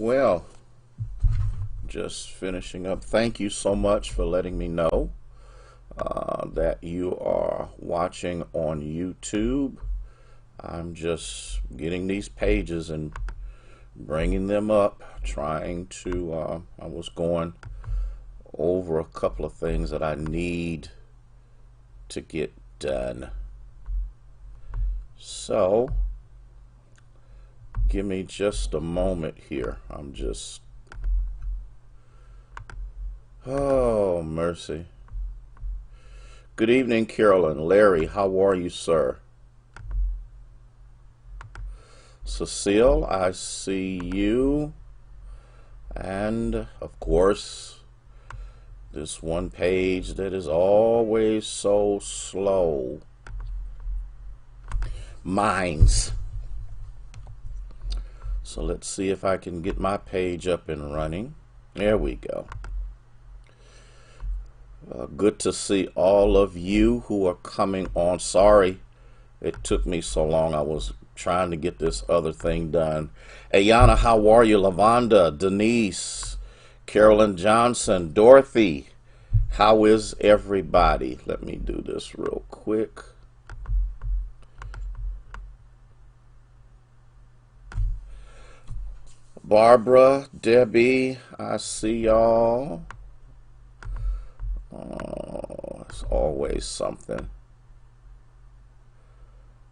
well. Just finishing up. Thank you so much for letting me know that you are watching on YouTube. I'm just getting these pages and bringing them up, trying to, I was going over a couple of things that I need to get done. So, give me just a moment here. I'm just, oh, mercy. Good evening, Carolyn. Larry, how are you, sir? Cecile, I see you. And, of course, this one page that is always so slow. Mines. So let's see if I can get my page up and running. There we go. Good to see all of you who are coming on. Sorry it took me so long. I was trying to get this other thing done. Ayana, how are you? Lavonda, Denise, Carolyn Johnson, Dorothy, how is everybody? Let me do this real quick. Barbara, Debbie, I see y'all. Oh, it's always something.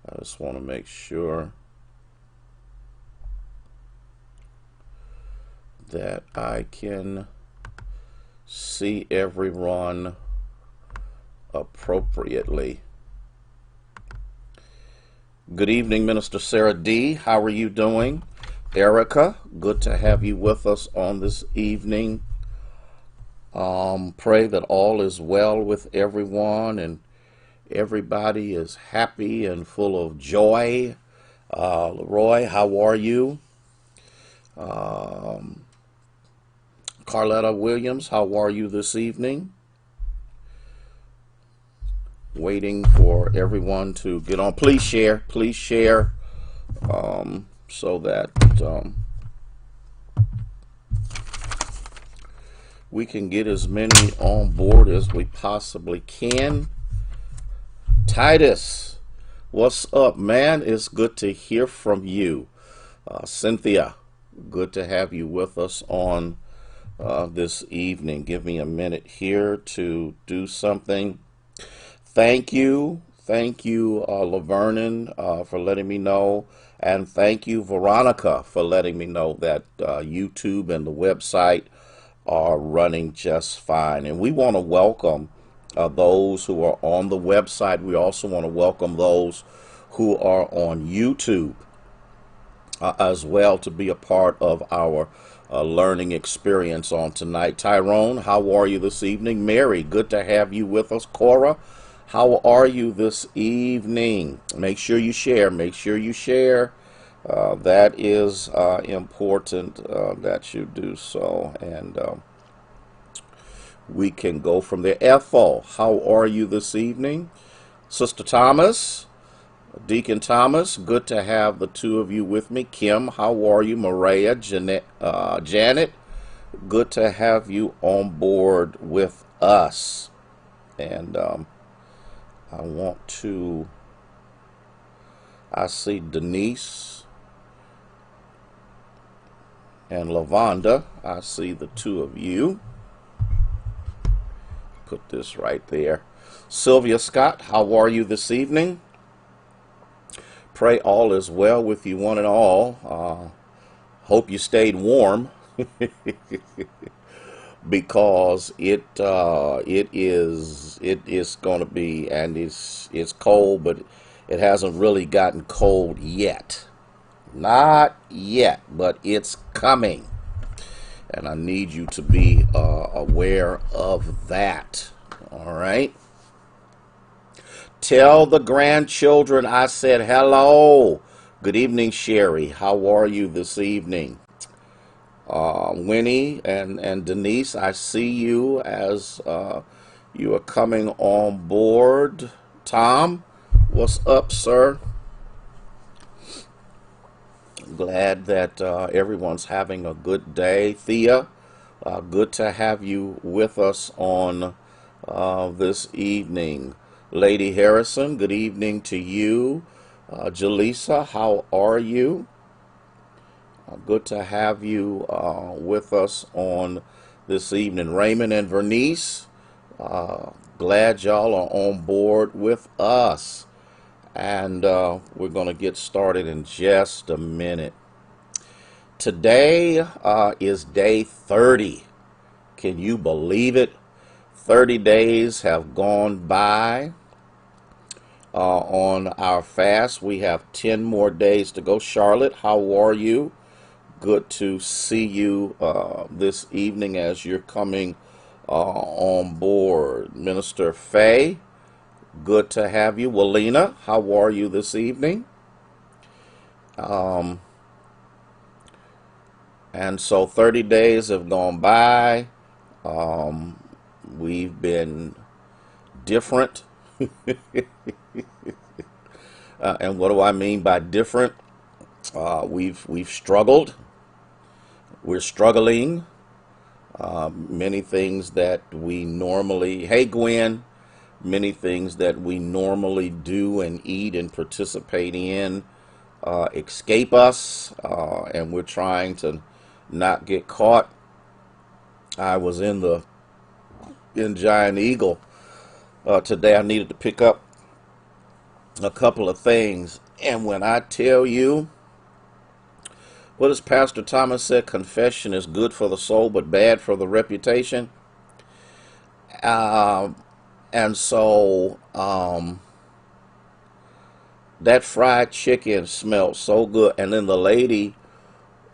I just want to make sure that I can see everyone appropriately. Good evening, Minister Sarah D. How are you doing? Erica, good to have you with us on this evening. Pray that all is well with everyone and everybody is happy and full of joy. Leroy, how are you? Carletta Williams, how are you this evening? Waiting for everyone to get on. Please share, so that we can get as many on board as we possibly can. Titus, what's up, man? It's good to hear from you. Cynthia, good to have you with us on this evening. Give me a minute here to do something. Thank you, Lavernon, for letting me know. And thank you, Veronica, for letting me know that YouTube and the website are running just fine. And we want to welcome those who are on the website. We also want to welcome those who are on YouTube as well to be a part of our learning experience on tonight. Tyrone, how are you this evening? Mary, good to have you with us. Cora, how are you this evening? Make sure you share. That is important that you do so. And we can go from there. Ethel, how are you this evening? Sister Thomas, Deacon Thomas, good to have the two of you with me. Kim, how are you? Maria, Janet, good to have you on board with us. And I see Denise and Lavonda. I see the two of you. Put this right there. Sylvia Scott, how are you this evening? Pray all is well with you one and all. Hope you stayed warm because it is going to be, and it's cold, but it hasn't really gotten cold yet. Not yet, but it's coming. And I need you to be aware of that. All right. Tell the grandchildren I said hello. Good evening, Sherry. How are you this evening? Winnie and Denise, I see you as you are coming on board. Tom, what's up, sir? Glad that everyone's having a good day. Thea, good to have you with us on this evening. Lady Harrison, good evening to you. Jaleesa, how are you? Good to have you with us on this evening. Raymond and Vernice, glad y'all are on board with us. And we're going to get started in just a minute. Today is day 30. Can you believe it? 30 days have gone by on our fast. We have 10 more days to go. Charlotte, how are you? Good to see you this evening as you're coming on board. Minister Faye, good to have you. Walina, how are you this evening? And so 30 days have gone by. We've been different. And what do I mean by different? We've struggled. We're struggling. Many things that we normally, hey Gwen, many things that we normally do and eat and participate in escape us, and we're trying to not get caught. I was in Giant Eagle today. I needed to pick up a couple of things, and when I tell you, what does Pastor Thomas said? Confession is good for the soul, but bad for the reputation. Um, and so that fried chicken smelled so good, and then the lady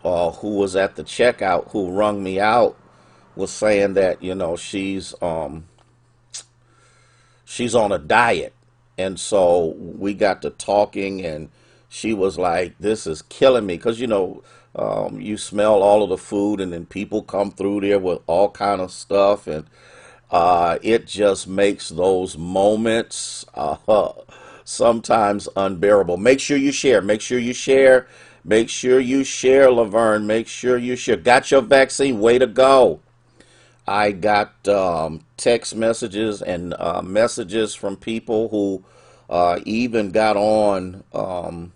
who was at the checkout who rung me out was saying that she's on a diet. And so we got to talking, and she was like, this is killing me because you smell all of the food, and then people come through there with all kind of stuff, and it just makes those moments sometimes unbearable. Make sure you share. Make sure you share. Make sure you share, Laverne. Make sure you share. Got your vaccine? Way to go. I got text messages and messages from people who even got on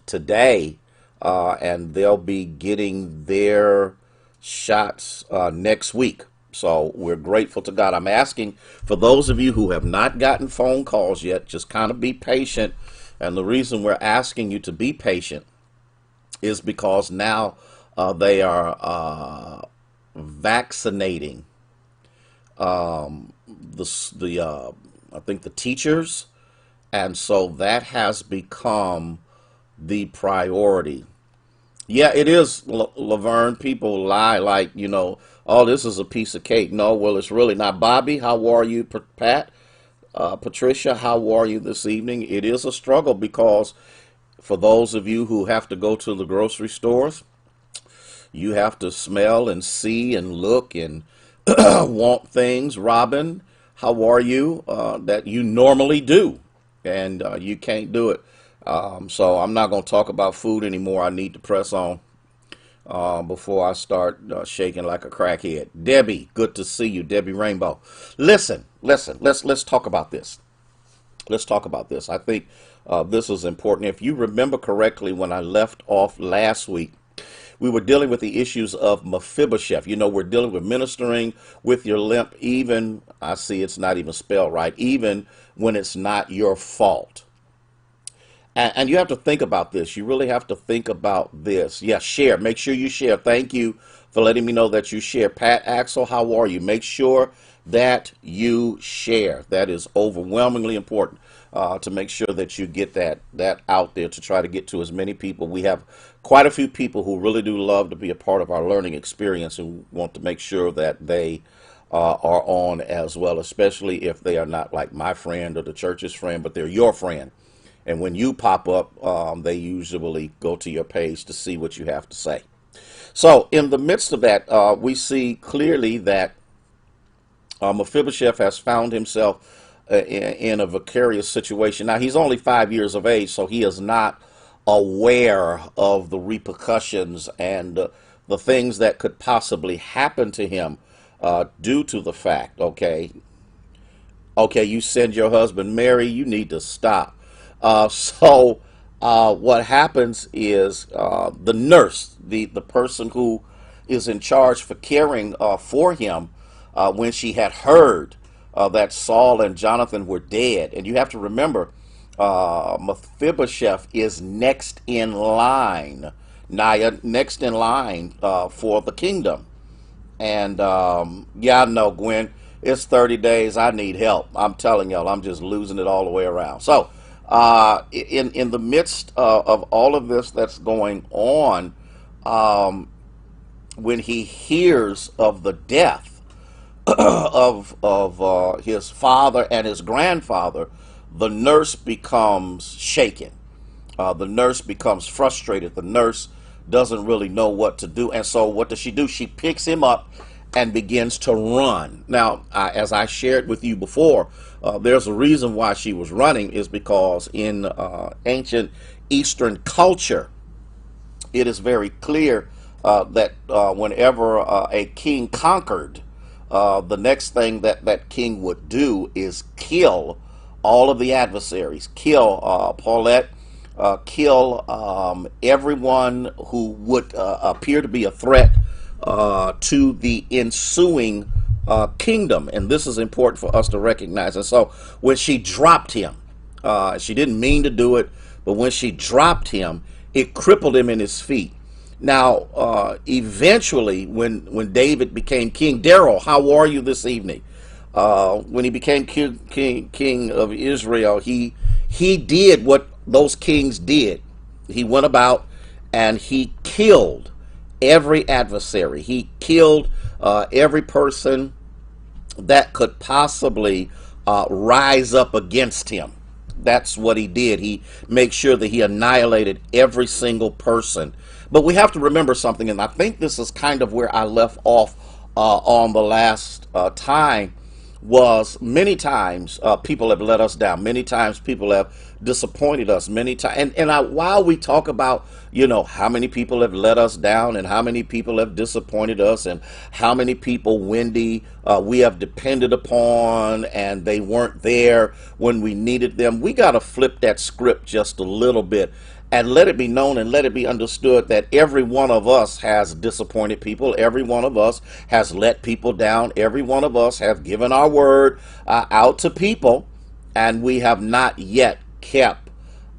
today, and they'll be getting their shots next week. So we're grateful to God. I'm asking for those of you who have not gotten phone calls yet, just kind of be patient. And the reason we're asking you to be patient is because now they are vaccinating the I think the teachers, and so that has become the priority. Yeah, it is, Laverne. People lie like, oh, this is a piece of cake. No, well, it's really not. Bobby, how are you? Pat, Patricia, how are you this evening? It is a struggle because for those of you who have to go to the grocery stores, you have to smell and see and look and want things. Robin, how are you? That you normally do, and you can't do it. So I'm not going to talk about food anymore. I need to press on before I start shaking like a crackhead. Debbie, good to see you, Debbie Rainbow. Listen. Let's talk about this. Let's talk about this. I think this is important. If you remember correctly, when I left off last week, we were dealing with the issues of Mephibosheth. We're dealing with ministering with your limp, even, I see it's not even spelled right, even when it's not your fault. And you have to think about this. You really have to think about this. Yeah, share. Make sure you share. Thank you for letting me know that you share. Pat Axel, how are you? Make sure that you share. That is overwhelmingly important to make sure that you get that out there to try to get to as many people. We have quite a few people who really do love to be a part of our learning experience and want to make sure that they are on as well, especially if they are not like my friend or the church's friend, but they're your friend. And when you pop up, they usually go to your page to see what you have to say. So in the midst of that, we see clearly that Mephibosheth has found himself in a vicarious situation. Now, he's only 5 years of age, so he is not aware of the repercussions and the things that could possibly happen to him due to the fact, okay, you send your husband, Mary, you need to stop. What happens is the nurse, the person who is in charge for caring for him, when she had heard that Saul and Jonathan were dead, and you have to remember, Mephibosheth is next in line, next in line for the kingdom. And yeah, I know, Gwen, it's 30 days. I need help. I'm telling y'all, I'm just losing it all the way around. So, in the midst of all of this that's going on, when he hears of the death of his father and his grandfather, the nurse becomes shaken. The nurse becomes frustrated. The nurse doesn't really know what to do. And so what does she do? She picks him up and begins to run. Now, as I shared with you before, there's a reason why she was running, is because in ancient Eastern culture, it is very clear that whenever a king conquered, the next thing that that king would do is kill all of the adversaries, kill Paulette, kill everyone who would appear to be a threat to the ensuing kingdom. And this is important for us to recognize. And so when she dropped him, she didn't mean to do it, but when she dropped him, it crippled him in his feet. Now, eventually, when David became king, Daryl, how are you this evening? When he became king of Israel, he did what those kings did. He went about and he killed every adversary. He killed every person that could possibly rise up against him. That's what he did. He made sure that he annihilated every single person. But we have to remember something, and I think this is kind of where I left off on the last time, was many times people have let us down. Many times people have disappointed us. Many times, while we talk about, how many people have let us down and how many people have disappointed us and how many people, Wendy, we have depended upon and they weren't there when we needed them, we got to flip that script just a little bit and let it be known and let it be understood that every one of us has disappointed people. Every one of us has let people down. Every one of us have given our word out to people, and we have not yet kept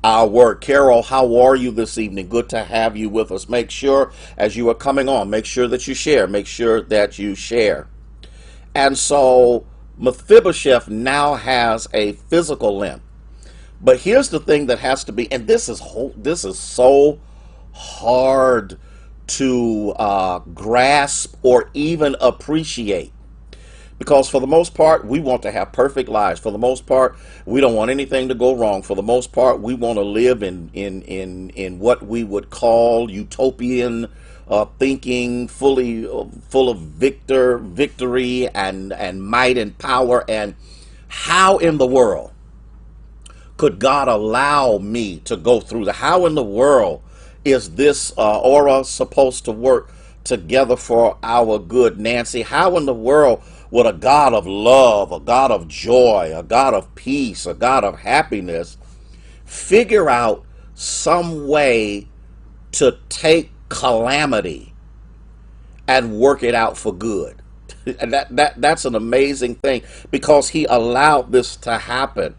our word. Carol, how are you this evening? Good to have you with us. Make sure, as you are coming on, make sure that you share. Make sure that you share. And so Mephibosheth now has a physical limp. But here's the thing that has to be, and this is so hard to grasp or even appreciate, because for the most part, we want to have perfect lives. For the most part, we don't want anything to go wrong. For the most part, we want to live in what we would call utopian thinking, full of victory and might and power. And how in the world could God allow me to go through that? How in the world is this aura supposed to work together for our good, Nancy? How in the world would a God of love, a God of joy, a God of peace, a God of happiness figure out some way to take calamity and work it out for good? And that's an amazing thing, because he allowed this to happen.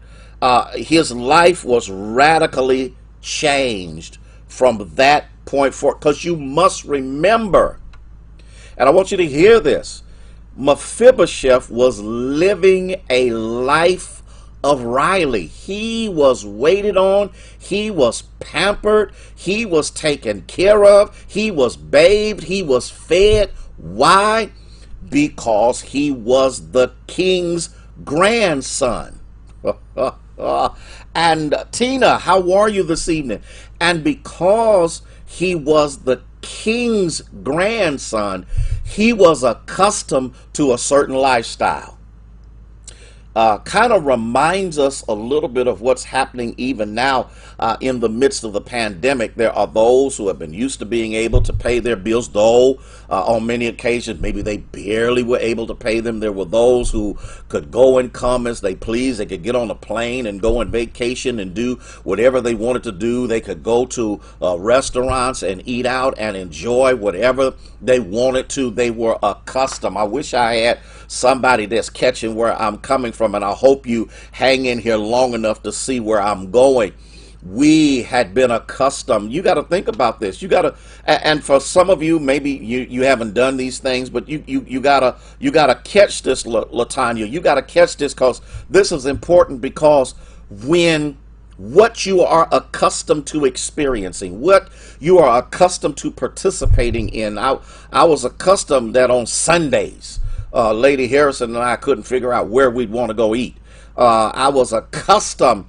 His life was radically changed from that point forward. Because you must remember, and I want you to hear this, Mephibosheth was living a life of Riley. He was waited on. He was pampered. He was taken care of. He was bathed. He was fed. Why? Because he was the king's grandson. And Tina, how are you this evening? And because he was the king's grandson, he was accustomed to a certain lifestyle. kind of reminds us a little bit of what's happening even now in the midst of the pandemic. There are those who have been used to being able to pay their bills, though on many occasions maybe they barely were able to pay them. There were those who could go and come as they please. They could get on a plane and go on vacation and do whatever they wanted to do. They could go to restaurants and eat out and enjoy whatever they wanted to. They were accustomed. I wish I had somebody that's catching where I'm coming from, and I hope you hang in here long enough to see where I'm going. We had been accustomed. You got to think about this. You got to, and for some of you, maybe you haven't done these things, but you gotta catch this, Latanya. You got to catch this, because this is important. Because when what you are accustomed to experiencing, what you are accustomed to participating in, I was accustomed that on Sundays, Lady Harrison and I couldn't figure out where we'd want to go eat. I was accustomed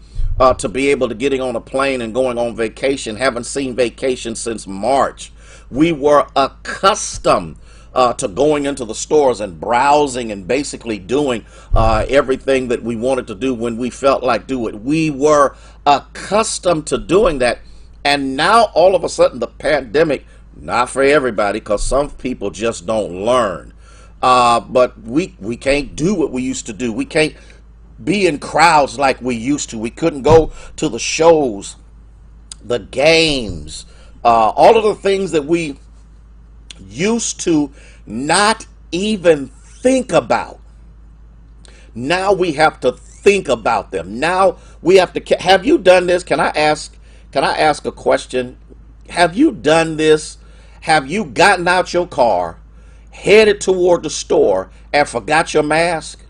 to be able to getting on a plane and going on vacation. Haven't seen vacation since March. We were accustomed to going into the stores and browsing and basically doing everything that we wanted to do when we felt like do it. We were accustomed to doing that. And now all of a sudden the pandemic, not for everybody, because some people just don't learn. But we can't do what we used to do. We can't be in crowds like we used to. We couldn't go to the shows, the games, all of the things that we used to not even think about. Now we have to think about them. Now we have to. Have you done this? Can I ask a question? Have you done this? Have you gotten out your car, headed toward the store, and forgot your mask?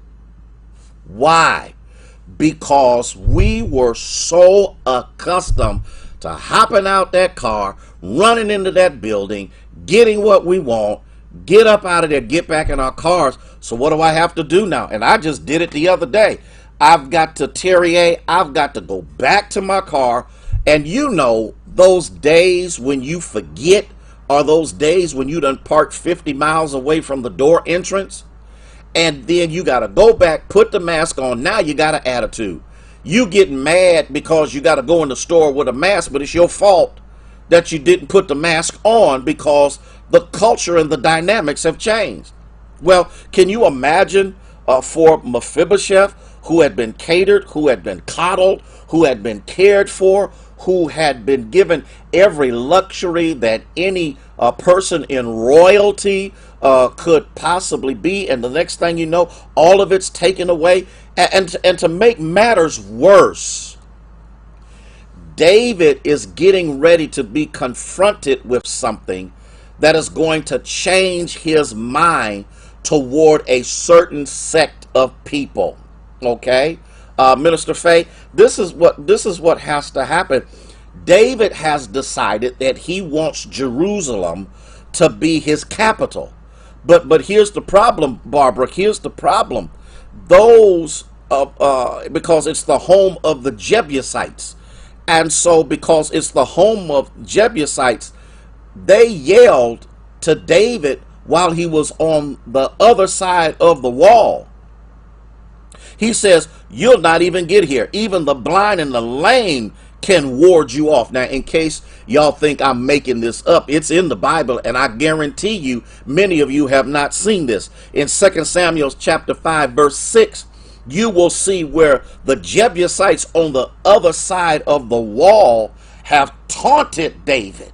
Why? Because we were so accustomed to hopping out that car, running into that building, getting what we want, get up out of there, get back in our cars. So what do I have to do now? And I just did it the other day. I've got to Terrier. I've got to go back to my car. And you know, those days when you forget are those days when you done parked 50 miles away from the door entrance. And then you got to go back, put the mask on. Now you got an attitude. You get mad because you got to go in the store with a mask, but it's your fault that you didn't put the mask on because the culture and the dynamics have changed. Well, can you imagine for Mephibosheth, who had been catered, who had been coddled, who had been cared for, who had been given every luxury that any person in royalty could possibly be, and the next thing you know, all of it's taken away. And to make matters worse, David is getting ready to be confronted with something that is going to change his mind toward a certain sect of people. Okay, Minister Faye, this is what has to happen. David has decided that he wants Jerusalem to be his capital. But here's the problem, Barbara. Here's the problem. Those, because it's the home of the Jebusites. And so because it's the home of Jebusites, they yelled to David while he was on the other side of the wall. He says, you'll not even get here. Even the blind and the lame can ward you off. Now, in case y'all think I'm making this up, it's in the Bible, and I guarantee you, many of you have not seen this. In 2 Samuel chapter 5, verse 6, you will see where the Jebusites on the other side of the wall have taunted David.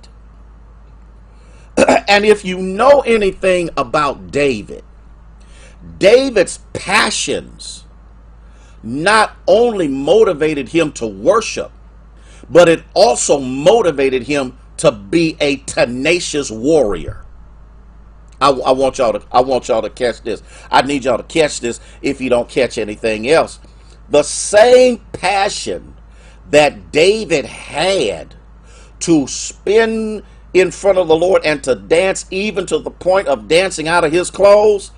And if you know anything about David, David's passions not only motivated him to worship, but it also motivated him to be a tenacious warrior. I want y'all to catch this. I need y'all to catch this if you don't catch anything else. The same passion that David had to spin in front of the Lord and to dance even to the point of dancing out of his clothes,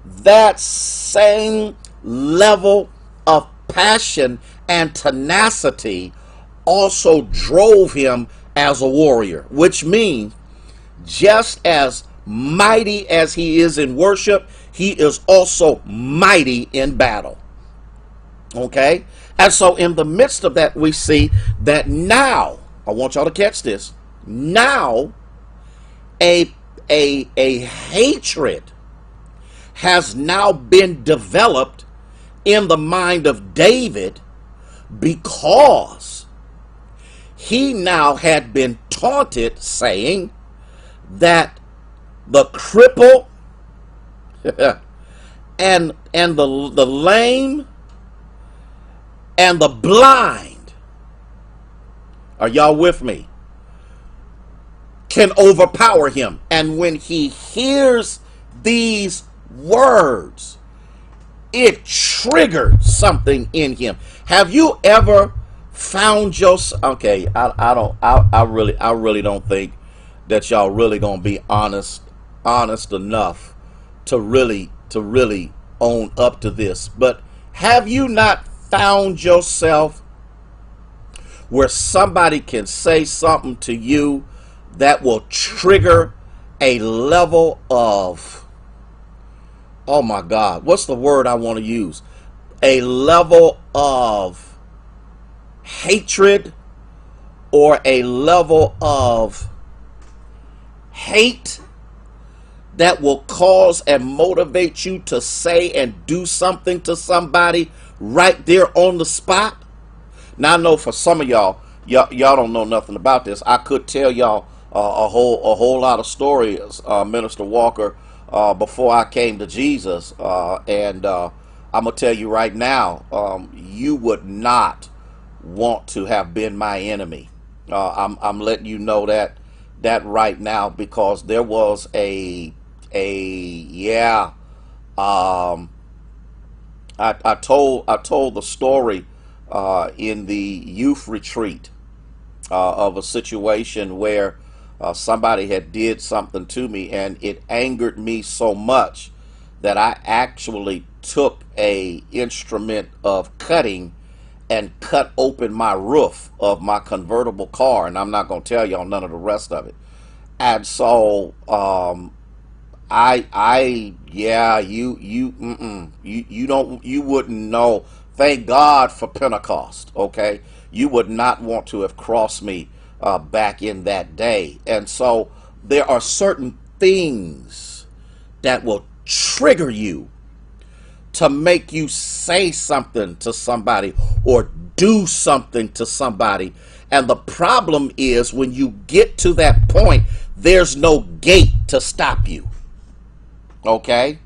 that same level of passion and tenacity also drove him as a warrior, which means just as mighty as he is in worship, he is also mighty in battle. Okay? And so in the midst of that, we see that now, I want y'all to catch this, now a hatred has now been developed in the mind of David because he now had been taunted saying that the cripple and the lame and the blind, are y'all with me, can overpower him. And when he hears these words, it triggered something in him. Have you ever found yourself, okay, I really don't think that y'all really gonna be honest enough to really own up to this, but have you not found yourself where somebody can say something to you that will trigger a level of, oh my God, what's the word I want to use? A level of hatred or a level of hate that will cause and motivate you to say and do something to somebody right there on the spot? Now I know for some of y'all don't know nothing about this. I could tell y'all a whole lot of stories, Minister Walker, before I came to Jesus, and I'm gonna tell you right now, you would not want to have been my enemy. I'm letting you know that right now, because there was I told the story in the youth retreat of a situation where somebody had did something to me, and it angered me so much that I actually took a instrument of cutting and cut open my roof of my convertible car, and I'm not going to tell y'all none of the rest of it. And so you wouldn't know. Thank God for Pentecost, okay? You would not want to have crossed me back in that day. And so there are certain things that will trigger you to make you say something to somebody or do something to somebody. And the problem is, when you get to that point, there's no gate to stop you. Okay?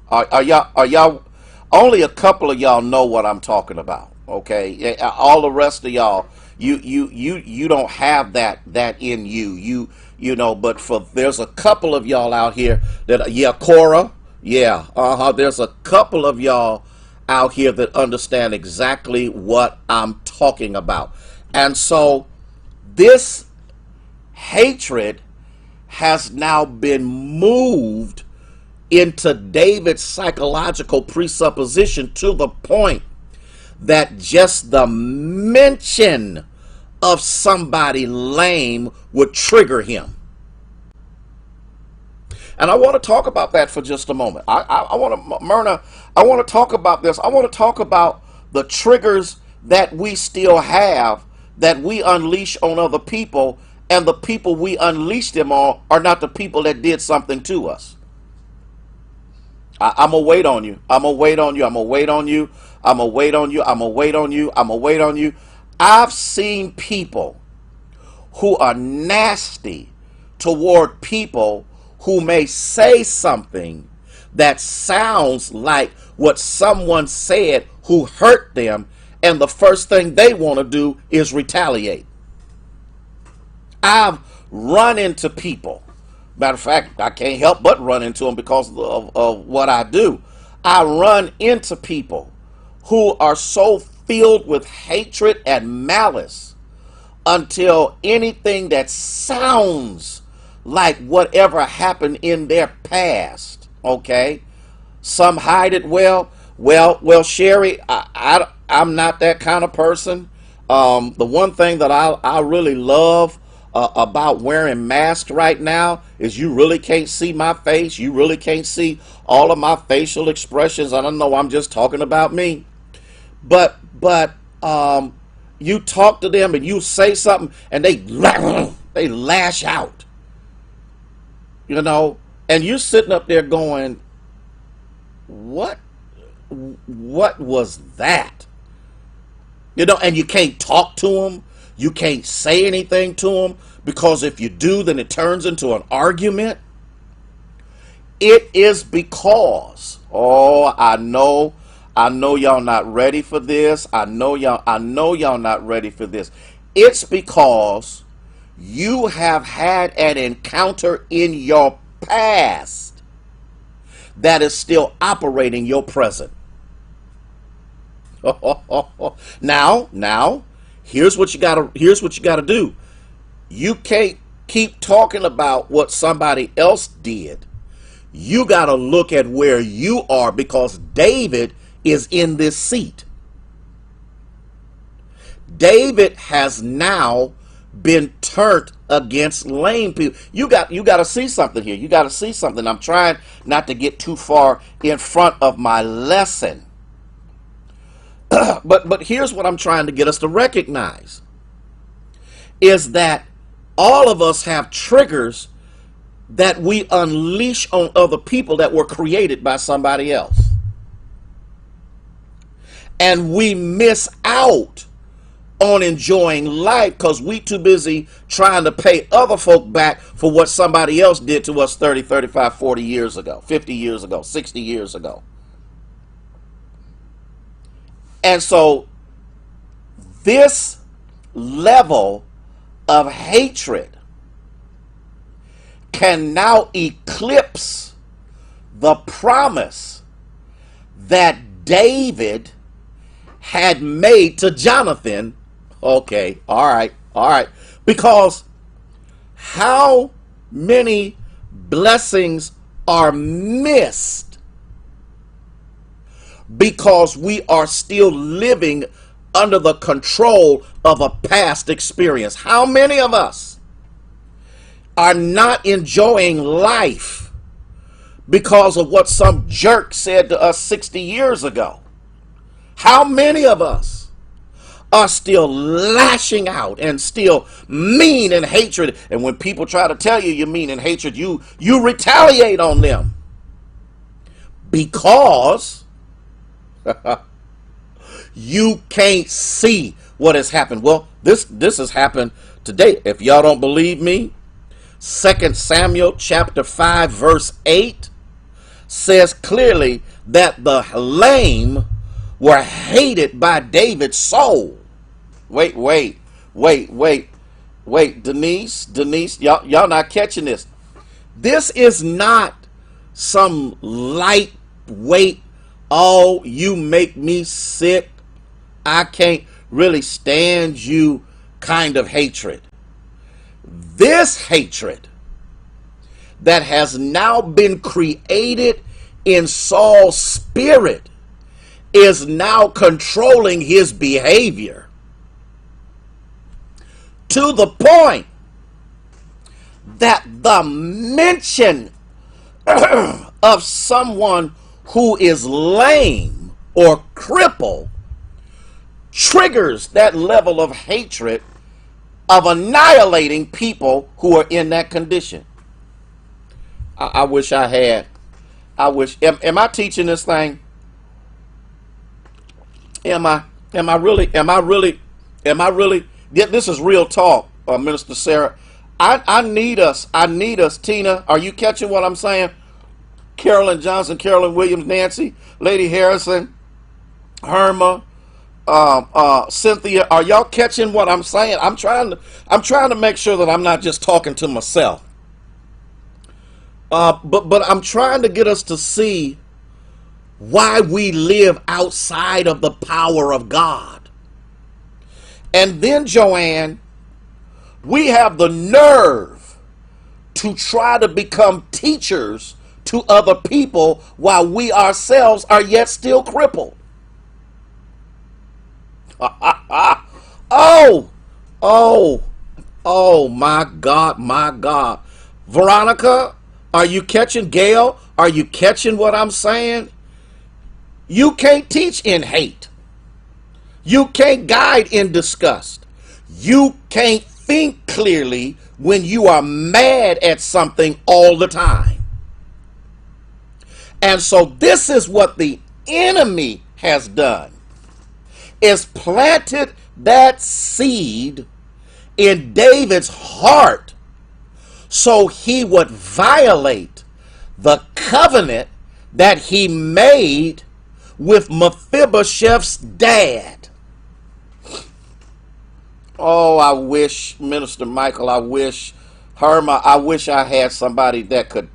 Are y'all, only a couple of y'all know what I'm talking about. Okay? All the rest of y'all, you don't have that in you. You know, but there's a couple of y'all out here that, Cora, there's a couple of y'all out here that understand exactly what I'm talking about. And so this hatred has now been moved into David's psychological presupposition to the point that just the mention of somebody lame would trigger him. And I want to talk about that for just a moment. I want to, Myrna, I want to talk about this. I want to talk about the triggers that we still have, that we unleash on other people, and the people we unleash them on are not the people that did something to us. I'm going to wait on you. I'm going to wait on you. I'm going to wait on you. I'm going to wait on you. I'm going to wait on you. I'm going to wait on you. I've seen people who are nasty toward people who may say something that sounds like what someone said who hurt them, and the first thing they want to do is retaliate. I've run into people. Matter of fact, I can't help but run into them because of what I do. I run into people who are so filled with hatred and malice until anything that sounds like whatever happened in their past, okay? Some hide it well. Well, Sherry, I'm not that kind of person. The one thing that I really love about wearing masks right now is you really can't see my face. You really can't see all of my facial expressions. I don't know, I'm just talking about me. but you talk to them and you say something and they lash out, you know, and you're sitting up there going, what was that? You know, and you can't talk to them. You can't say anything to them, because if you do, then it turns into an argument. It is because, oh, I know y'all not ready for this. I know y'all not ready for this. It's because you have had an encounter in your past that is still operating your present. Now, here's what you gotta do. You can't keep talking about what somebody else did. You gotta look at where you are, because David is in this seat. David has now been turned against lame people. You got to see something here. You got to see something. I'm trying not to get too far in front of my lesson. But here's what I'm trying to get us to recognize, is that all of us have triggers that we unleash on other people that were created by somebody else. And we miss out on enjoying life because we too busy trying to pay other folk back for what somebody else did to us 30, 35, 40 years ago, 50 years ago, 60 years ago. And so this level of hatred can now eclipse the promise that David had made to Jonathan. Okay, all right. Because how many blessings are missed because we are still living under the control of a past experience? How many of us are not enjoying life because of what some jerk said to us 60 years ago? How many of us are still lashing out and still mean and hatred? And when people try to tell you you're mean and hatred, you retaliate on them because you can't see what has happened. Well, this has happened today. If y'all don't believe me, 2 Samuel chapter 5 verse 8 says clearly that the lame were hated by David's soul. Wait, Denise, y'all not catching this. This is not some lightweight, oh, you make me sick, I can't really stand you kind of hatred. This hatred that has now been created in Saul's spirit is now controlling his behavior to the point that the mention of someone who is lame or crippled triggers that level of hatred of annihilating people who are in that condition. I wish I had. Am I teaching this thing? Am I really? This is real talk, Minister Sarah. I need us, Tina. Are you catching what I'm saying? Carolyn Johnson, Carolyn Williams, Nancy, Lady Harrison, Herma, Cynthia. Are y'all catching what I'm saying? I'm trying to make sure that I'm not just talking to myself. But I'm trying to get us to see why we live outside of the power of God. And then, Joanne, we have the nerve to try to become teachers to other people while we ourselves are yet still crippled. Oh, my God. Veronica, are you catching? Gail, are you catching what I'm saying? You can't teach in hate. You can't guide in disgust. You can't think clearly when you are mad at something all the time. And so this is what the enemy has done, is planted that seed in David's heart so he would violate the covenant that he made with Mephibosheth's dad. Oh, I wish, Minister Michael, I wish Herma, I wish I had somebody that could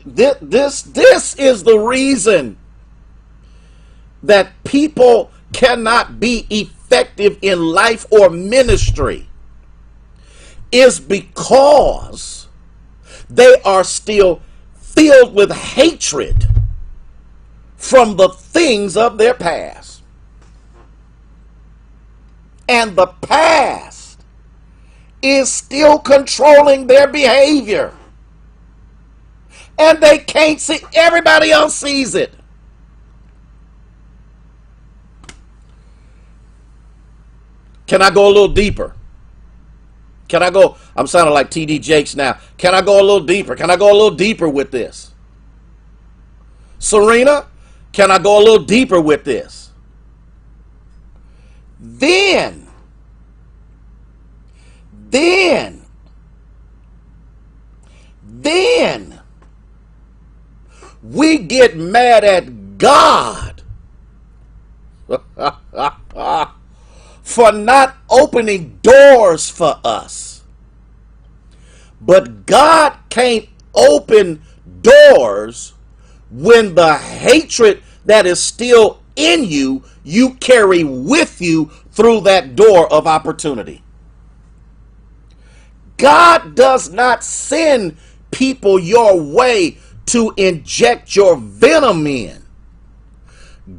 this is the reason that people cannot be effective in life or ministry, is because they are still filled with hatred from the things of their past. And the past is still controlling their behavior. And they can't see, everybody else sees it. Can I go a little deeper? Can I go? I'm sounding like TD Jakes now. Can I go a little deeper? Can I go a little deeper with this? Serena, can I go a little deeper with this? Then we get mad at God for not opening doors for us. But God can't open doors when the hatred that is still in you, you carry with you through that door of opportunity. God does not send people your way to inject your venom in.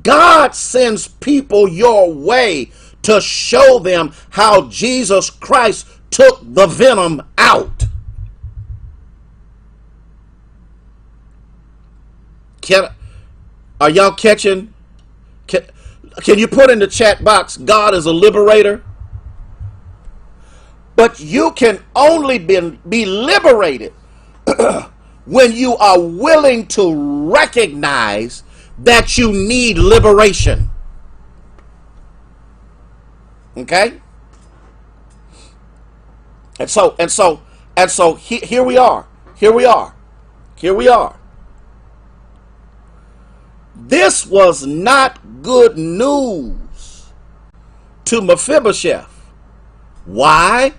God sends people your way to show them how Jesus Christ took the venom out. Are y'all catching? Can you put in the chat box, God is a liberator? But you can only be liberated when you are willing to recognize that you need liberation. Okay? And so here we are. This was not good news to Mephibosheth. Why?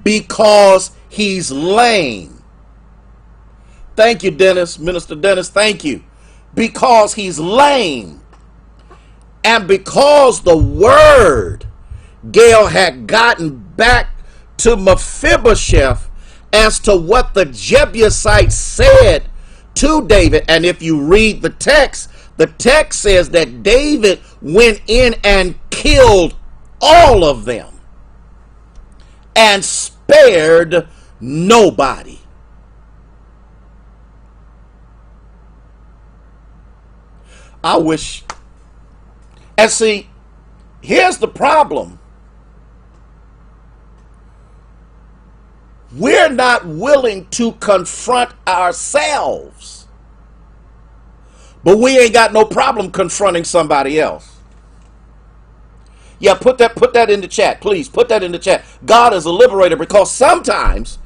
Because he's lame. Thank you, Dennis, Minister Dennis, thank you. Because he's lame. And because the word, Gail, had gotten back to Mephibosheth as to what the Jebusites said to David. And if you read the text says that David went in and killed all of them and spared nobody. I wish. And see, here's the problem. We're not willing to confront ourselves, but we ain't got no problem confronting somebody else. Yeah, put that in the chat, please. Put that in the chat. God is a liberator, because sometimes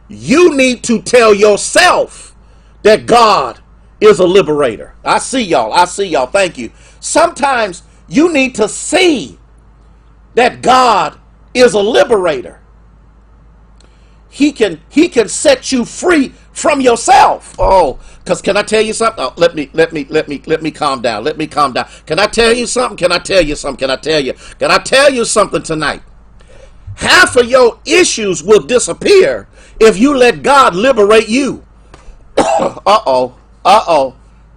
you need to tell yourself that God is a liberator. I see y'all. Thank you. Sometimes you need to see that God is a liberator. He can set you free from yourself. Oh, because can I tell you something? Oh, let me calm down. Let me calm down. Can I tell you something? Can I tell you something tonight? Half of your issues will disappear if you let God liberate you.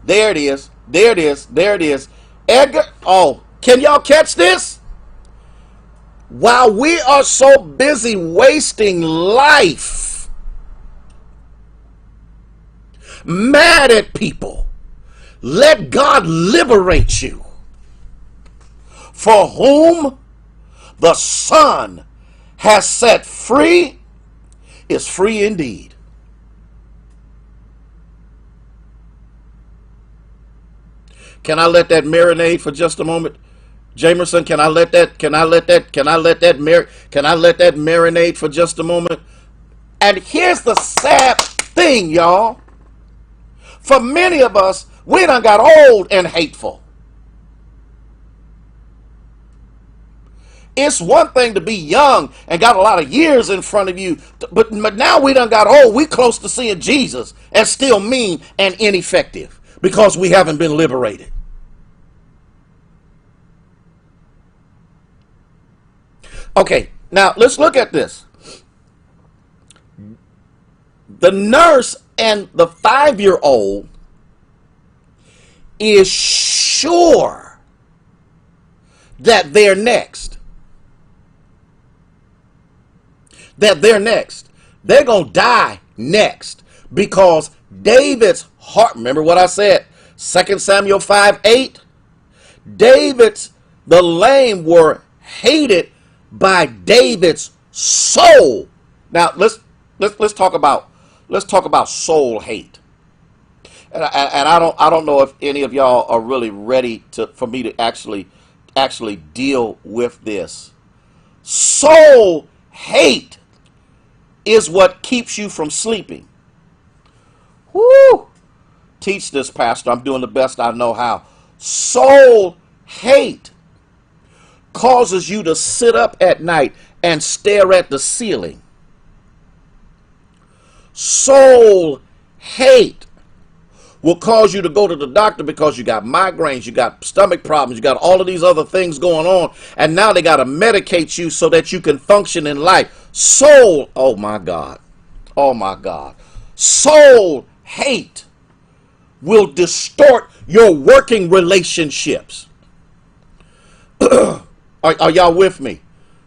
There it is. Edgar, can y'all catch this? While we are so busy wasting life, mad at people, Let God liberate you. For whom the Son has set free is free indeed. Can I let that marinate for just a moment? Jamerson, can I let that marinate for just a moment? And here's the sad thing, y'all. For many of us, we done got old and hateful. It's one thing to be young and got a lot of years in front of you, but now we done got old. We close to seeing Jesus and still mean and ineffective because we haven't been liberated. Okay, now let's look at this. The nurse and the 5-year-old is sure that they're next. They're going to die next because David's heart, remember what I said, 2 Samuel 5:8, the lame were hated by David's soul. Now let's talk about soul hate. And I don't know if any of y'all are really ready for me to actually deal with this. Soul hate is what keeps you from sleeping. Woo! Teach this, Pastor. I'm doing the best I know how. Soul hate causes you to sit up at night and stare at the ceiling. Soul hate will cause you to go to the doctor because you got migraines, you got stomach problems, you got all of these other things going on, and now they got to medicate you so that you can function in life. Soul, oh my God, soul hate will distort your working relationships. Are y'all with me?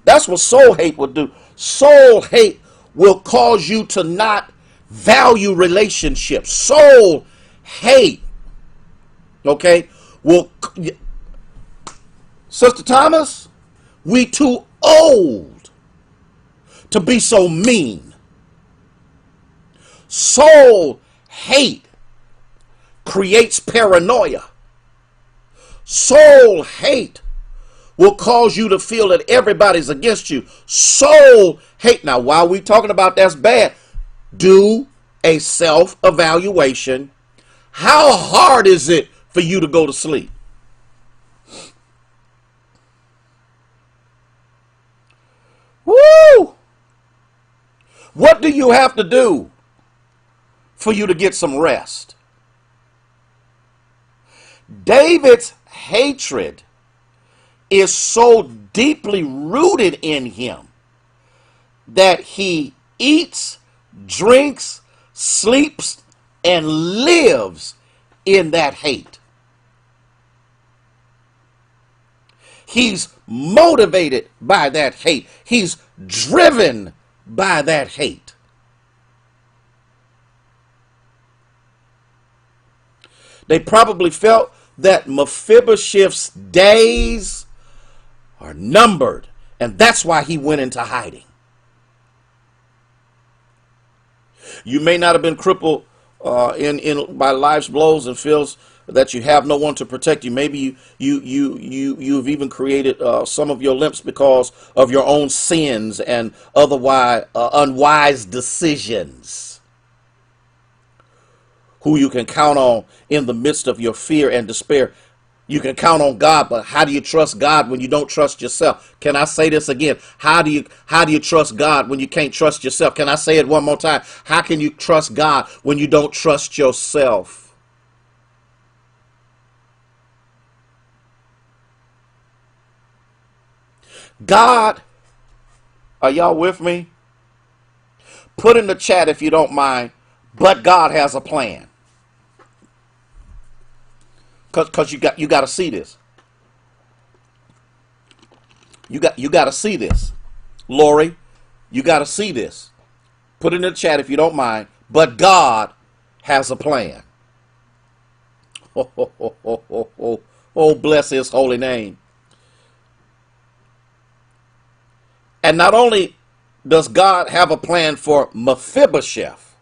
That's what soul hate will do. Soul hate will cause you to not value relationships. Soul hate, okay, will, Sister Thomas, we too old to be so mean. Soul hate creates paranoia. Soul hate will cause you to feel that everybody's against you. Soul hate. Now, while we talking about that's bad, do a self-evaluation. How hard is it for you to go to sleep? Woo! What do you have to do for you to get some rest? David's hatred is so deeply rooted in him that he eats, drinks, sleeps, and lives in that hate. He's motivated by that hate. He's driven by that hate. They probably felt that Mephibosheth's days are numbered, and that's why he went into hiding. You may not have been crippled by life's blows and feels that you have no one to protect you. Maybe you've even created some of your limps because of your own sins and otherwise unwise decisions. Who you can count on in the midst of your fear and despair. You can count on God, but how do you trust God when you don't trust yourself? Can I say this again? How do you trust God when you can't trust yourself? Can I say it one more time? How can you trust God when you don't trust yourself? God, are y'all with me? Put in the chat if you don't mind, but God has a plan. Because you got to see this. You got to see this. Lori, you got to see this. Put it in the chat if you don't mind. But God has a plan. Oh, bless his holy name. And not only does God have a plan for Mephibosheth,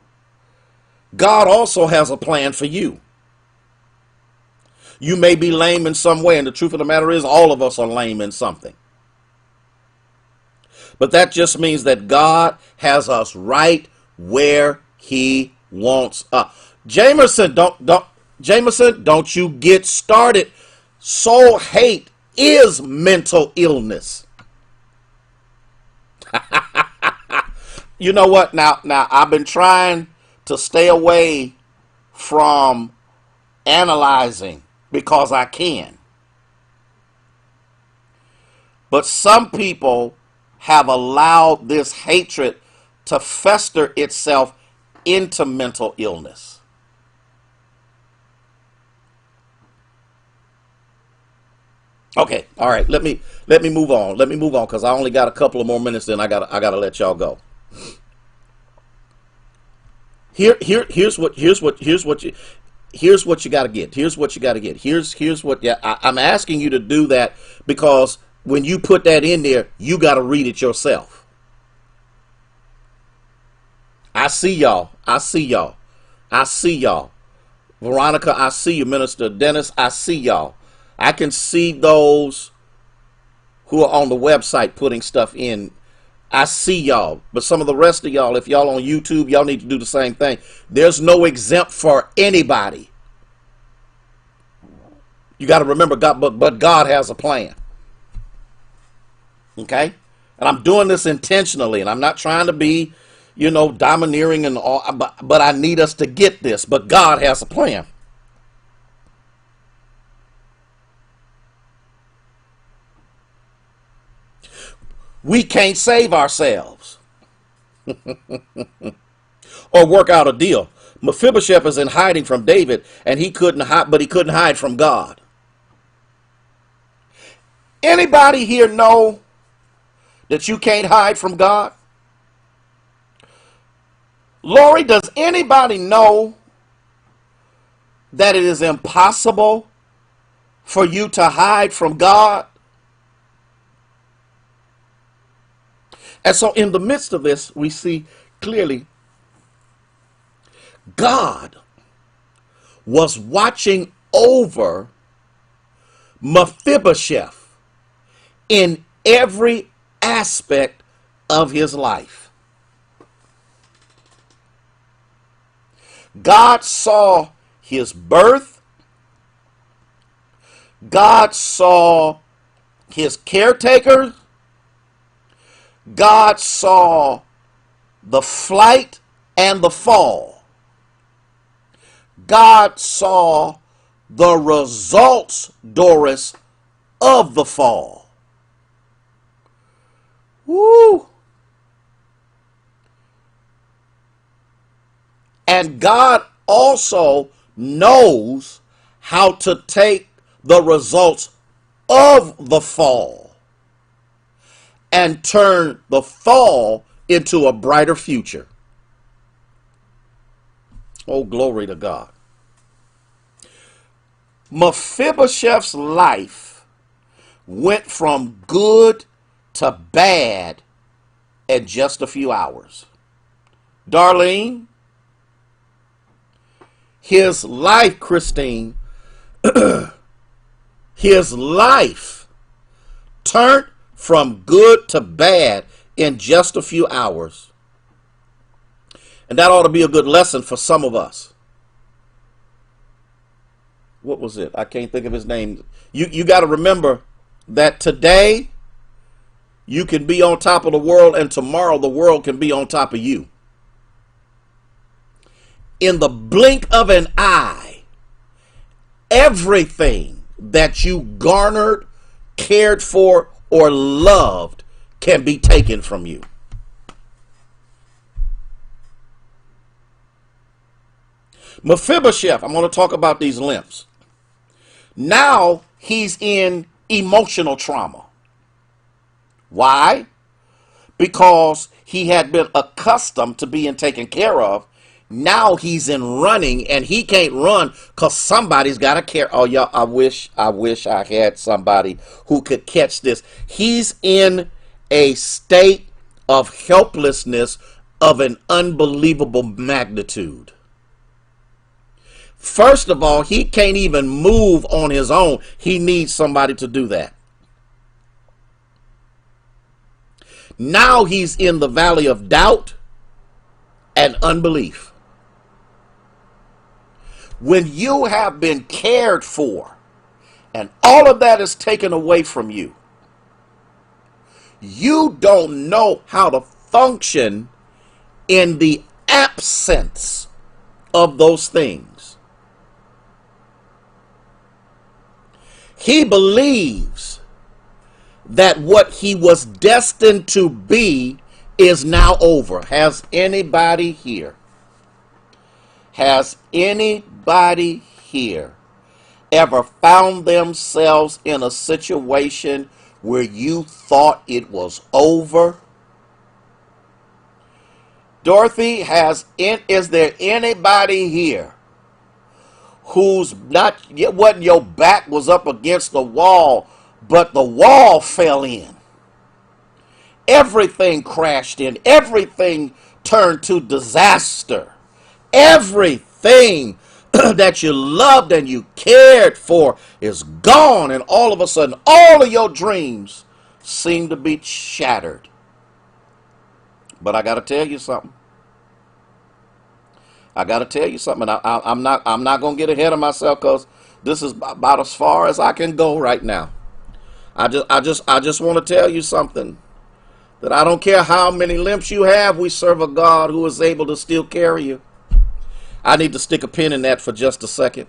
God also has a plan for you. You may be lame in some way, and the truth of the matter is all of us are lame in something. But that just means that God has us right where he wants us. Jameson, don't you get started. Soul hate is mental illness. You know what? Now I've been trying to stay away from analyzing because I can. But some people have allowed this hatred to fester itself into mental illness. Okay, all right. Let me move on. Let me move on because I only got a couple of more minutes. Then I gotta let y'all go. Here's what you got to get. Here's what you got to get. Here's what. Yeah, I'm asking you to do that because when you put that in there, you got to read it yourself. I see y'all. I see y'all. I see y'all. Veronica, I see you. Minister Dennis, I see y'all. I can see those who are on the website putting stuff in. I see y'all. But some of the rest of y'all, if y'all on YouTube, y'all need to do the same thing. There's no exempt for anybody. You got to remember God, but God has a plan. Okay? And I'm doing this intentionally, and I'm not trying to be, domineering and all, but I need us to get this. But God has a plan. We can't save ourselves or work out a deal. Mephibosheth is in hiding from David, and he couldn't hide from God. Anybody here know that you can't hide from God? Lori, does anybody know that it is impossible for you to hide from God? And so in the midst of this, we see clearly God was watching over Mephibosheth in every aspect of his life. God saw his birth. God saw his caretaker. God saw the flight and the fall. God saw the results, Doris, of the fall. Woo! And God also knows how to take the results of the fall and turn the fall into a brighter future. Oh, glory to God. Mephibosheth's life went from good to bad in just a few hours. Darlene, his life, Christine, his life turned from good to bad in just a few hours. And that ought to be a good lesson for some of us. What was it? I can't think of his name. You got to remember that today you can be on top of the world, and tomorrow the world can be on top of you. In the blink of an eye, everything that you garnered, cared for, or loved can be taken from you. Mephibosheth, I'm going to talk about these limps. Now he's in emotional trauma. Why? Because he had been accustomed to being taken care of. Now he's in running, and he can't run because somebody's got to carry. Oh, y'all, I wish I had somebody who could catch this. He's in a state of helplessness of an unbelievable magnitude. First of all, he can't even move on his own. He needs somebody to do that. Now he's in the valley of doubt and unbelief. When you have been cared for and all of that is taken away from you, you don't know how to function in the absence of those things. He believes that what he was destined to be is now over. Has anybody here ever found themselves in a situation where you thought it was over? Dorothy, is there anybody here who's not, wasn't your back was up against the wall, but the wall fell in? Everything crashed in. Everything turned to disaster. Everything that you loved and you cared for is gone, and all of a sudden all of your dreams seem to be shattered. But I got to tell you something. I'm not going to get ahead of myself because this is about as far as I can go right now. I just want to tell you something, that I don't care how many limps you have, we serve a God who is able to still carry you. I need to stick a pin in that for just a second.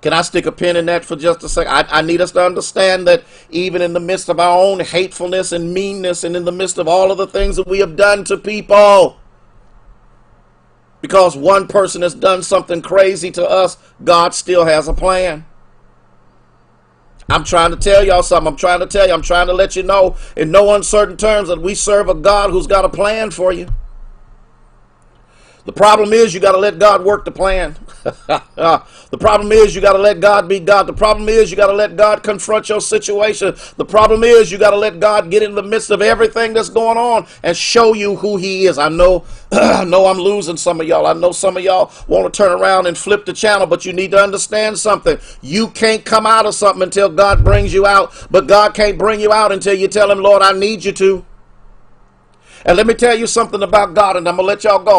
Can I stick a pin in that for just a second? I need us to understand that even in the midst of our own hatefulness and meanness, and in the midst of all of the things that we have done to people, because one person has done something crazy to us, God still has a plan. I'm trying to tell y'all something. I'm trying to let you know in no uncertain terms that we serve a God who's got a plan for you. The problem is you got to let God work the plan. The problem is you got to let God be God. The problem is you got to let God confront your situation. The problem is you got to let God get in the midst of everything that's going on and show you who he is. I know I'm losing some of y'all. I know some of y'all want to turn around and flip the channel, but you need to understand something. You can't come out of something until God brings you out, but God can't bring you out until you tell him, Lord, I need you to. And let me tell you something about God, and I'm going to let y'all go.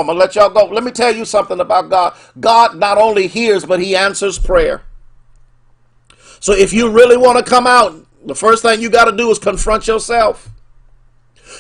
Let me tell you something about God. God not only hears, but he answers prayer. So if you really want to come out, the first thing you got to do is confront yourself.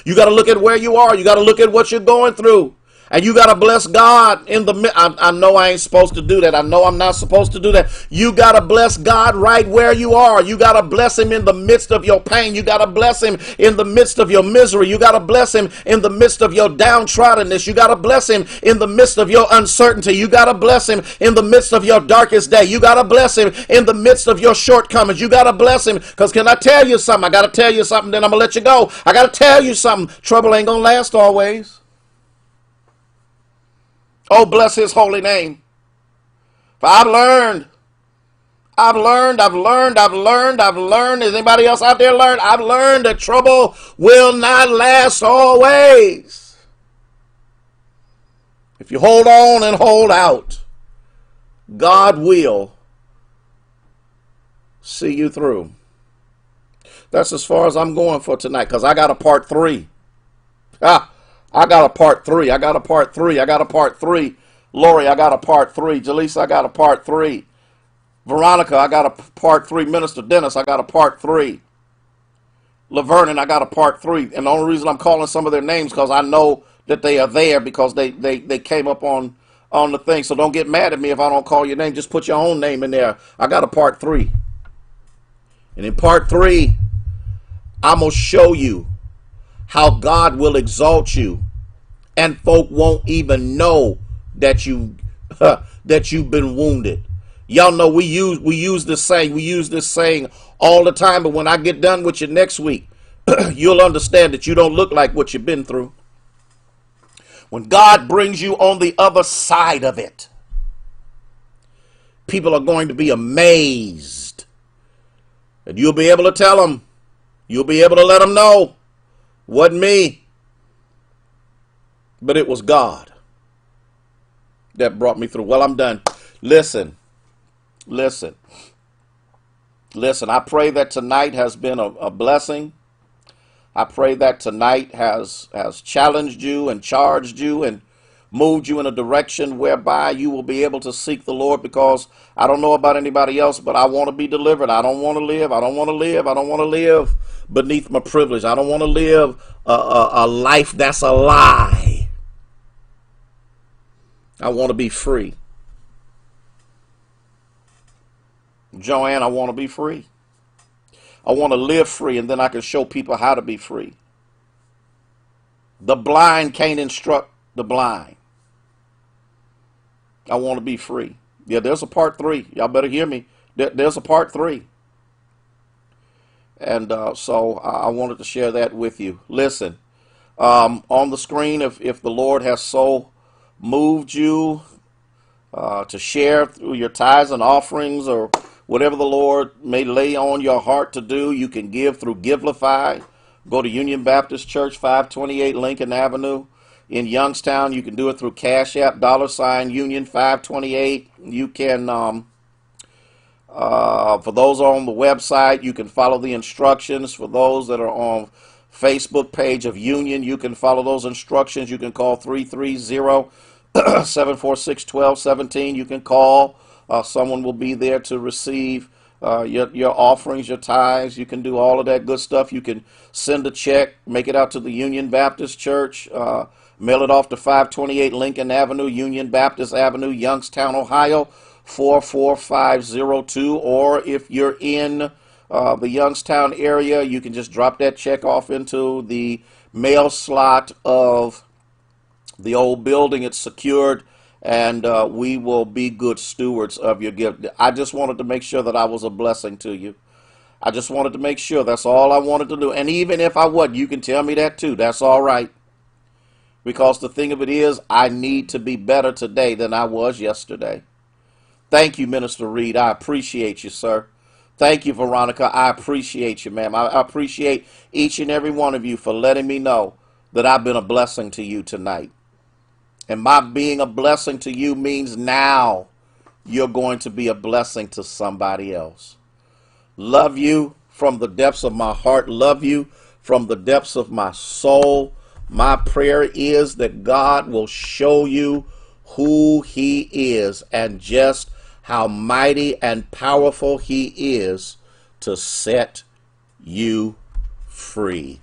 You got to look at where you are. You got to look at what you're going through. And you got to bless God in the I know I ain't supposed to do that. I know I'm not supposed to do that. You got to bless God right where you are. You got to bless him in the midst of your pain. You got to bless him in the midst of your misery. You got to bless him in the midst of your downtroddenness. You got to bless him in the midst of your uncertainty. You got to bless him in the midst of your darkest day. You got to bless him in the midst of your shortcomings. You got to bless him, because can I tell you something? I got to tell you something, then I'm going to let you go. I got to tell you something. Trouble ain't going to last always. Oh, bless his holy name. For I've learned. Is anybody else out there learned? I've learned that trouble will not last always. If you hold on and hold out, God will see you through. That's as far as I'm going for tonight, because I got a part 3. I got a part 3. Lori, I got a part 3. Jaleesa, I got a part 3. Veronica, I got a part 3. Minister Dennis, I got a part 3. Lavernon, I got a part 3. And the only reason I'm calling some of their names because I know that they are there because they came up on the thing. So don't get mad at me if I don't call your name. Just put your own name in there. I got a part 3. And in part 3, I'm going to show you how God will exalt you, and folk won't even know that you've been wounded. Y'all know we use this saying all the time, but when I get done with you next week, you'll understand that you don't look like what you've been through. When God brings you on the other side of it, people are going to be amazed. And you'll be able to tell them, you'll be able to let them know, wasn't me, but it was God that brought me through. Well, I'm done. Listen. I pray that tonight has been a blessing. I pray that tonight has challenged you and charged you and moved you in a direction whereby you will be able to seek the Lord, because I don't know about anybody else, but I want to be delivered. I don't want to live. I don't want to live beneath my privilege. I don't want to live a life that's a lie. I want to be free. Joanne, I want to be free. I want to live free, and then I can show people how to be free. The blind can't instruct the blind. I want to be free. Yeah, there's a part 3. Y'all better hear me. There's a part 3. And so I wanted to share that with you. Listen, on the screen, if the Lord has so moved you to share through your tithes and offerings, or whatever the Lord may lay on your heart to do, you can give through Givelify. Go to Union Baptist Church, 528 Lincoln Avenue in Youngstown. You can do it through Cash App, $Union 528. You can, for those on the website, you can follow the instructions. For those that are on Facebook page of Union, you can follow those instructions. You can call 330-746-1217. You can call. Someone will be there to receive your offerings, your tithes. You can do all of that good stuff. You can send a check, make it out to the Union Baptist Church, mail it off to 528 Lincoln Avenue, Union Baptist Avenue, Youngstown, Ohio, 44502. Or if you're in the Youngstown area, you can just drop that check off into the mail slot of the old building. It's secured, and we will be good stewards of your gift. I just wanted to make sure that I was a blessing to you. I just wanted to make sure. That's all I wanted to do. And even if I wasn't, you can tell me that too. That's all right. Because the thing of it is, I need to be better today than I was yesterday. Thank you, Minister Reed. I appreciate you, sir. Thank you, Veronica. I appreciate you, ma'am. I appreciate each and every one of you for letting me know that I've been a blessing to you tonight. And my being a blessing to you means now you're going to be a blessing to somebody else. Love you from the depths of my heart. Love you from the depths of my soul. My prayer is that God will show you who He is and just how mighty and powerful He is to set you free.